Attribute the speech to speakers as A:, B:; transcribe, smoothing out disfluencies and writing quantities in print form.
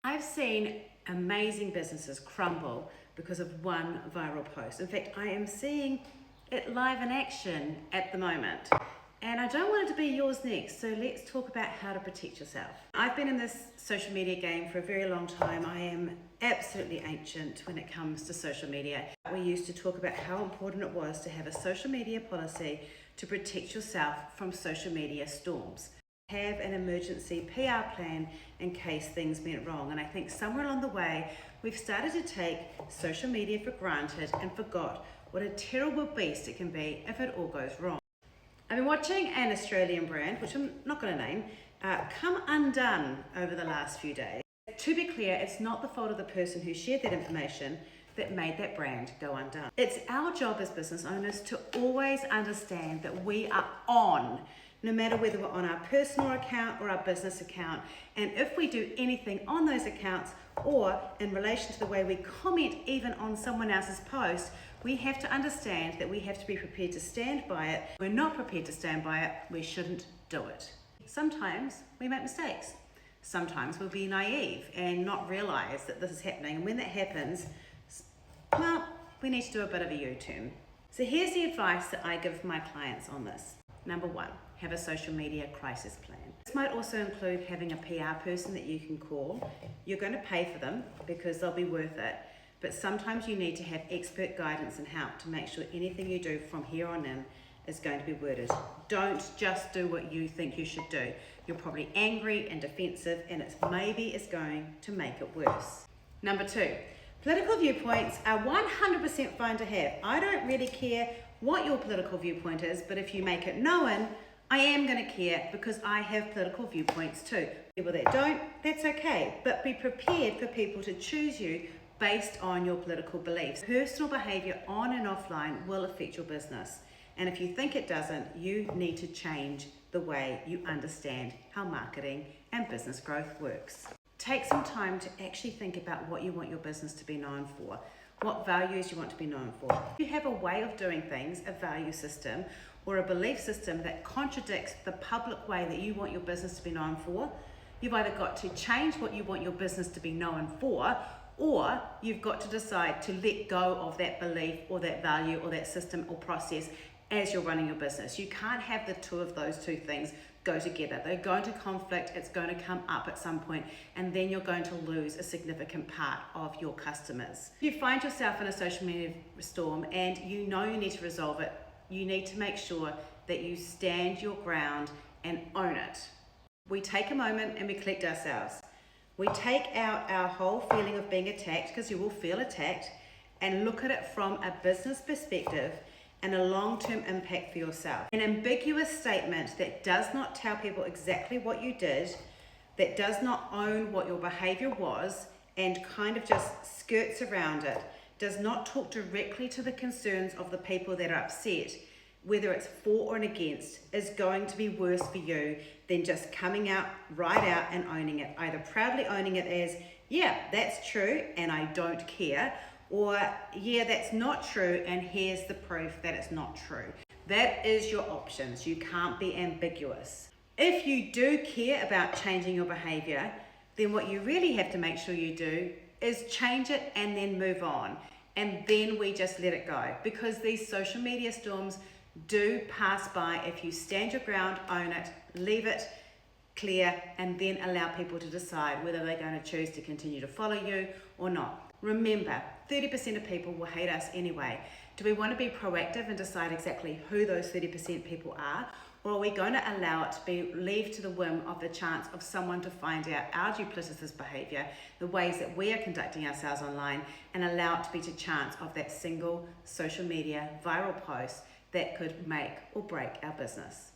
A: I've seen amazing businesses crumble because of one viral post. In fact, I am seeing it live in action at the moment. And I don't want it to be yours next, so let's talk about how to protect yourself. I've been in this social media game for a very long time. I am absolutely ancient when it comes to social media. We used to talk about how important it was to have a social media policy to protect yourself from social media storms. Have an emergency PR plan in case things went wrong. And I think somewhere along the way, we've started to take social media for granted and forgot what a terrible beast it can be if it all goes wrong. I've been watching an Australian brand, which I'm not going to name, come undone over the last few days. To be clear, it's not the fault of the person who shared that information that made that brand go undone. It's our job as business owners to always understand that we are on, no matter whether we're on our personal account or our business account. And if we do anything on those accounts or in relation to the way we comment even on someone else's post, we have to understand that we have to be prepared to stand by it. If we're not prepared to stand by it, we shouldn't do it. Sometimes we make mistakes. Sometimes we'll be naive and not realize that this is happening. And when that happens, well, we need to do a bit of a U-turn. So here's the advice that I give my clients on this. Number one, have a social media crisis plan. This might also include having a PR person that you can call. You're going to pay for them because they'll be worth it. But sometimes you need to have expert guidance and help to make sure anything you do from here on in is going to be worded. Don't just do what you think you should do. You're probably angry and defensive, and maybe it's going to make it worse. Number two, political viewpoints are 100% fine to have. I don't really care what your political viewpoint is, but if you make it known, I am going to care because I have political viewpoints too. People that don't, that's okay, but be prepared for people to choose you based on your political beliefs. Personal behavior on and offline will affect your business. And if you think it doesn't, you need to change the way you understand how marketing and business growth works. Take some time to actually think about what you want your business to be known for, what values you want to be known for. If you have a way of doing things, a value system, or a belief system that contradicts the public way that you want your business to be known for, you've either got to change what you want your business to be known for, or you've got to decide to let go of that belief or that value or that system or process as you're running your business. You can't have the two of those two things go together. They're going to conflict, it's going to come up at some point, and then you're going to lose a significant part of your customers. If you find yourself in a social media storm and you know you need to resolve it, you need to make sure that you stand your ground and own it. We take a moment and we collect ourselves. We take out our whole feeling of being attacked, because you will feel attacked, and look at it from a business perspective and a long-term impact for yourself. An ambiguous statement that does not tell people exactly what you did, that does not own what your behavior was and kind of just skirts around it, does not talk directly to the concerns of the people that are upset, whether it's for or against, is going to be worse for you than just coming out, right out and owning it. Either proudly owning it as, yeah, that's true and I don't care, or yeah, that's not true and here's the proof that it's not true. That is your options. You can't be ambiguous. If you do care about changing your behavior, then what you really have to make sure you do is change it and then move on. And then we just let it go, because these social media storms do pass by if you stand your ground, own it, leave it clear, and then allow people to decide whether they're going to choose to continue to follow you or not. Remember, 30% of people will hate us anyway. Do we want to be proactive and decide exactly who those 30% people are? Or are we going to allow it to be left to the whim of the chance of someone to find out our duplicitous behavior, the ways that we are conducting ourselves online, and allow it to be to chance of that single social media viral post that could make or break our business?